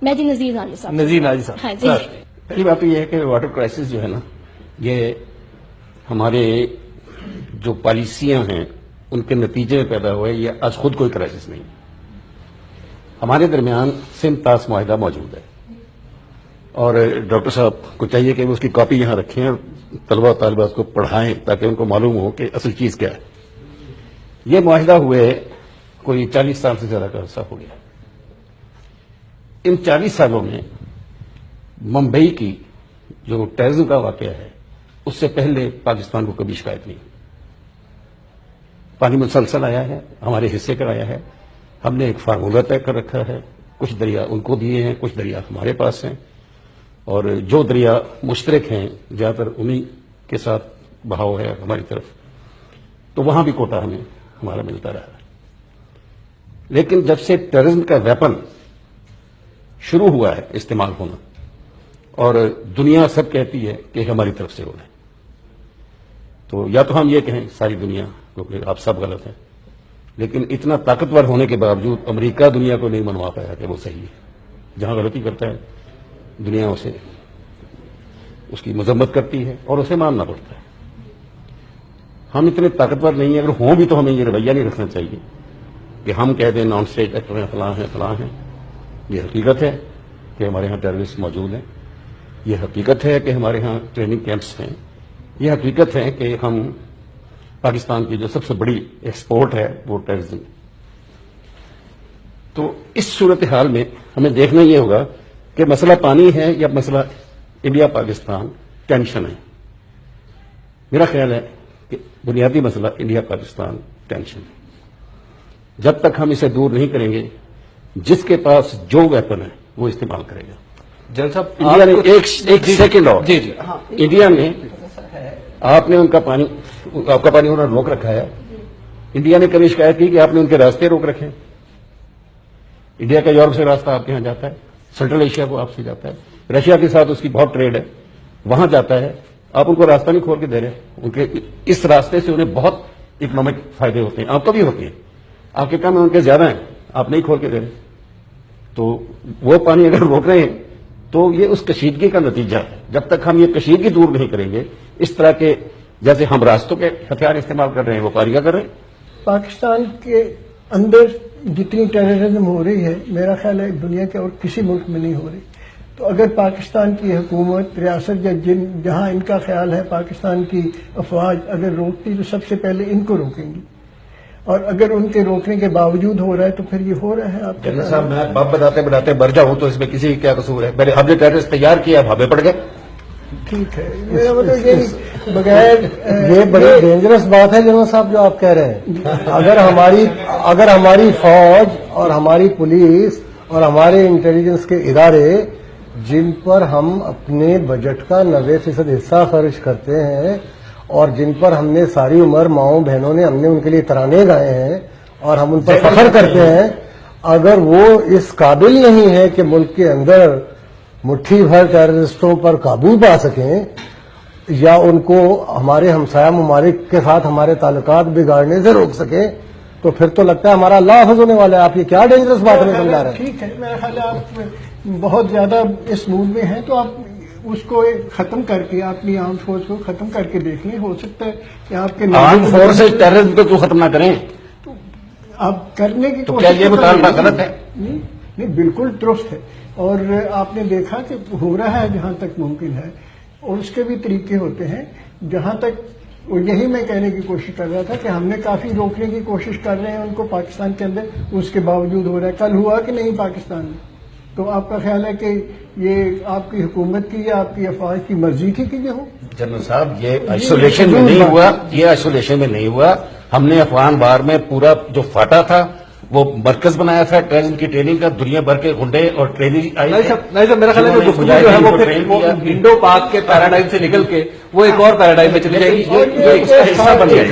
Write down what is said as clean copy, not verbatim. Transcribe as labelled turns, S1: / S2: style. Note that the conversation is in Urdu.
S1: میں جی نذیر ناجی صاحب.
S2: نذیر ناجی صاحب.
S1: ہاں جی.
S3: پہلی بات تو یہ ہے کہ واٹر کرائسس جو ہے نا، یہ ہمارے جو پالیسیاں ہیں ان کے نتیجے میں پیدا ہوا ہے. یہ آج خود کوئی کرائسس نہیں. ہمارے درمیان سندھ طاس معاہدہ موجود ہے اور ڈاکٹر صاحب کو چاہیے کہ وہ اس کی کاپی یہاں رکھیں اور طلبہ و طالبات کو پڑھائیں تاکہ ان کو معلوم ہو کہ اصل چیز کیا ہے. یہ معاہدہ ہوئے کوئی 40 سال سے زیادہ کا عرصہ ہو گیا. ان 40 سالوں میں ممبئی کی جو ٹیررزم کا واقعہ ہے اس سے پہلے پاکستان کو کبھی شکایت نہیں. پانی مسلسل آیا ہے، ہمارے حصے کا آیا ہے. ہم نے ایک فارمولہ طے کر رکھا ہے. کچھ دریا ان کو دیے ہیں، کچھ دریا ہمارے پاس ہیں، اور جو دریا مشترک ہیں زیادہ تر انہی کے ساتھ بہاؤ ہے ہماری طرف، تو وہاں بھی کوٹا ہمیں ہمارا ملتا رہا. لیکن جب سے ٹیررزم کا ویپن شروع ہوا ہے استعمال ہونا اور دنیا سب کہتی ہے کہ ہماری طرف سے ہو رہا ہے، تو یا تو ہم یہ کہیں ساری دنیا کیونکہ آپ سب غلط ہیں، لیکن اتنا طاقتور ہونے کے باوجود امریکہ دنیا کو نہیں منوا پایا کہ وہ صحیح ہے. جہاں غلطی کرتا ہے دنیا اسے اس کی مذمت کرتی ہے اور اسے ماننا پڑتا ہے. ہم اتنے طاقتور نہیں ہیں. اگر ہوں بھی تو ہمیں یہ رویہ نہیں رکھنا چاہیے کہ ہم کہہ دیں نان اسٹیٹ ایکٹر ہیں، فلاں ہیں فلاں ہیں. یہ حقیقت ہے کہ ہمارے ہاں ٹیررسٹ موجود ہیں. یہ حقیقت ہے کہ ہمارے ہاں ٹریننگ کیمپس ہیں. یہ حقیقت ہے کہ ہم پاکستان کی جو سب سے بڑی ایکسپورٹ ہے وہ ٹیررزم. تو اس صورتحال میں ہمیں دیکھنا یہ ہوگا کہ مسئلہ پانی ہے یا مسئلہ انڈیا پاکستان ٹینشن ہے. میرا خیال ہے کہ بنیادی مسئلہ انڈیا پاکستان ٹینشن ہے. جب تک ہم اسے دور نہیں کریں گے، جس کے پاس جو ویپن ہے وہ استعمال کرے گا.
S2: جل صاحب
S3: انڈیا نے ایک سیکنڈ اور
S2: جی
S3: انڈیا نے آپ نے ان کا پانی آپ کا پانی انہوں نے روک رکھا ہے. انڈیا نے کبھی شکایت کی کہ آپ نے ان کے راستے روک رکھے؟ انڈیا کا یورپ سے راستہ آپ کے یہاں جاتا ہے، سینٹرل ایشیا کو آپ سے جاتا ہے، رشیا کے ساتھ اس کی بہت ٹریڈ ہے، وہاں جاتا ہے. آپ ان کو راستہ نہیں کھول کے دے رہے. ان کے اس راستے سے انہیں بہت اکنامک فائدے ہوتے ہیں، آپ کو بھی ہوتے ہیں. آپ کے کام ان کے زیادہ ہیں، آپ نہیں کھول کے دے رہے. تو وہ پانی اگر روک رہے ہیں تو یہ اس کشیدگی کا نتیجہ ہے. جب تک ہم یہ کشیدگی دور نہیں کریں گے، اس طرح کے جیسے ہم راستوں کے ہتھیار استعمال کر رہے ہیں وہ پانی کا کر رہے ہیں.
S4: پاکستان کے اندر جتنی ٹیررزم ہو رہی ہے میرا خیال ہے دنیا کے اور کسی ملک میں نہیں ہو رہی. تو اگر پاکستان کی حکومت ریاست یا جہاں ان کا خیال ہے پاکستان کی افواج اگر روکتی تو سب سے پہلے ان کو روکیں گی، اور اگر ان کے روکنے کے باوجود ہو رہا ہے تو پھر یہ ہو رہا ہے. آپ
S3: جنرل صاحب میں باپ بتاتے بتاتے مر جاؤں تو اس میں کسی کا کیا قصور ہے؟ میں نے ہم نے ٹیررسٹ تیار کیا، بھابے پڑ گئے.
S4: ٹھیک ہے، میرا مطلب یہ بغیر
S5: یہ بڑی ڈینجرس بات ہے جنرل صاحب جو آپ کہہ رہے ہیں. اگر ہماری فوج اور ہماری پولیس اور ہمارے انٹیلیجنس کے ادارے جن پر ہم اپنے بجٹ کا 90% حصہ خرچ کرتے ہیں اور جن پر ہم نے ساری عمر ماؤں بہنوں نے ہم نے ان کے لیے ترانے گائے ہیں اور ہم ان پر فخر کرتے ہیں، اگر وہ اس قابل نہیں ہے کہ ملک کے اندر مٹھی بھر ٹیررسٹوں پر قابو پا سکیں یا ان کو ہمارے ہمسایہ ممالک کے ساتھ ہمارے تعلقات بگاڑنے سے روک سکیں، تو پھر تو لگتا ہے ہمارا اللہ حافظ ہونے والا ہے. آپ یہ کیا ڈینجرس بات ہمیں سمجھا رہے ہیں؟
S4: ٹھیک ہے، میرا خیال ہے آپ بہت زیادہ اس موڈ میں ہیں تو آپ اس کو ختم کر کے اپنی آرم فورس کو ختم کر کے دیکھ لیں. ہو سکتا ہے کہ آپ کے
S3: آرم فورسز ٹیررزم کو کیوں ختم نہ کریں؟
S4: آپ کرنے کی
S3: تو کیا یہ مطالبہ غلط ہے؟
S4: نہیں، بالکل درست ہے. اور آپ نے دیکھا کہ ہو رہا ہے جہاں تک ممکن ہے، اور اس کے بھی طریقے ہوتے ہیں جہاں تک. اور یہی میں کہنے کی کوشش کر رہا تھا کہ ہم نے کافی روکنے کی کوشش کر رہے ہیں ان کو پاکستان کے اندر، اس کے باوجود ہو رہا ہے. کل ہوا کہ نہیں پاکستان میں؟ تو آپ کا خیال ہے کہ یہ آپ کی حکومت کی یا آپ کی افواج کی مرضی تھی کہ یہ ہو؟
S3: جنرل صاحب یہ آئسولیشن میں نہیں ہوا، یہ آئسولیشن میں نہیں ہوا. ہم نے افغان وار میں پورا جو فاٹا تھا وہ مرکز بنایا تھا ٹیررزم کی ٹریننگ کا. دنیا بھر کے گنڈے اور ٹریننگ آئی.
S2: نہیں صاحب میرا خیال ہے کہ گفتگو جو ہے وہ پھر انڈو پاک کے پیراڈائم سے نکل کے وہ ایک اور پیراڈائم میں چلی جائے گی.
S3: یہ اس کا حصہ بن گیا.